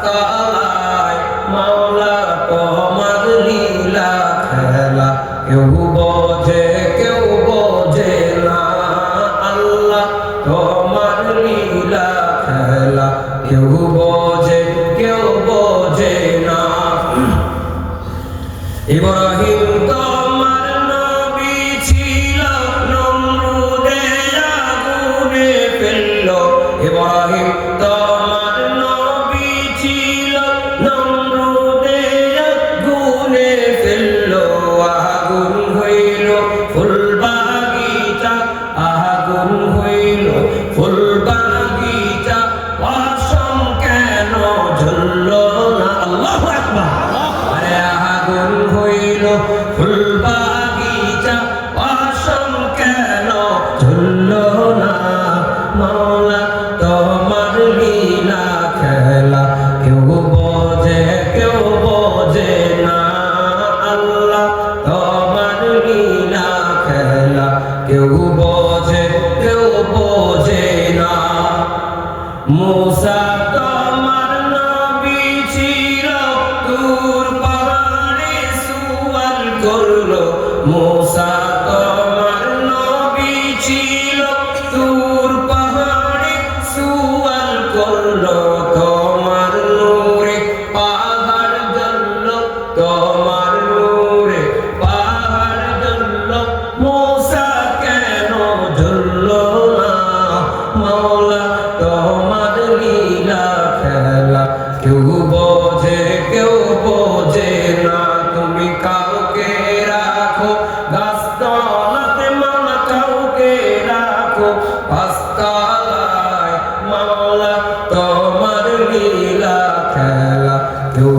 পাঁচতলায় মাওলা তোমার লীলা খেলা কেউ বোঝে কেউ বোঝে না আল্লাহ তোমার লীলা খেলা কেউ বোঝে কেউ বোঝে না ইব্রাহিম তোমার নবী ছিল নমরুদের আগুনে ফেললো ইব্রাহিম তোমার নবী ছিল নমরুদের আগুনে ফেললো আগুন হইল ফুল বাগিচা আগুন হইল ফুল বাগিচা অসম কেন ঝুললো না আল্লাহু আকবার আরে আগুন হইল ফুল বাগিচা অসম কেন ঝুললো না মাওলা তোমার লীলা খেলা কেউ বোঝে কেউ বোঝে না আল্লাহ তোমার লীলা খেলা কেউ বোঝে কেউ বোঝে না মূসা তোমার নবী ছিল তুর পাহাড়ে সুয়াল করলো মূসা তোমার নবী ছিল তুর পাহাড়ে সুয়াল করলো তোমার নূরে পাহাড় জ্বলল তোমার নূরে পাহাড় জ্বলল মূসা কেন জ্বলল না মাওলা তোমার লীলা খেলা কেউ বোঝে কেউ বোঝে না তুমি কাউকে রাখো গাছতলাতে মাওলা কাউকে রাখো পাঁচতলায় মাওলা তোমার লীলা খেলা কেউ